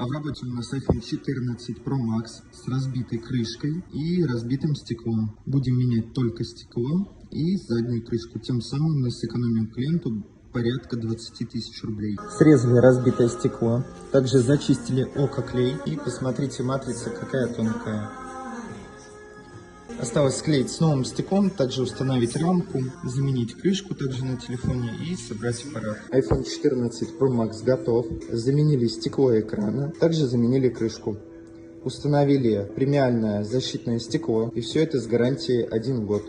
А в работе у нас iPhone 14 Pro Max с разбитой крышкой и разбитым стеклом. Будем менять только стекло и заднюю крышку. Тем самым мы сэкономим клиенту порядка 20 тысяч рублей. Срезали разбитое стекло, также зачистили око-клей и посмотрите, матрица какая тонкая. Осталось склеить с новым стеклом, также установить рамку, заменить крышку также на телефоне и собрать аппарат. iPhone 14 Pro Max готов. Заменили стекло экрана, также заменили крышку. Установили премиальное защитное стекло, и все это с гарантией 1 год.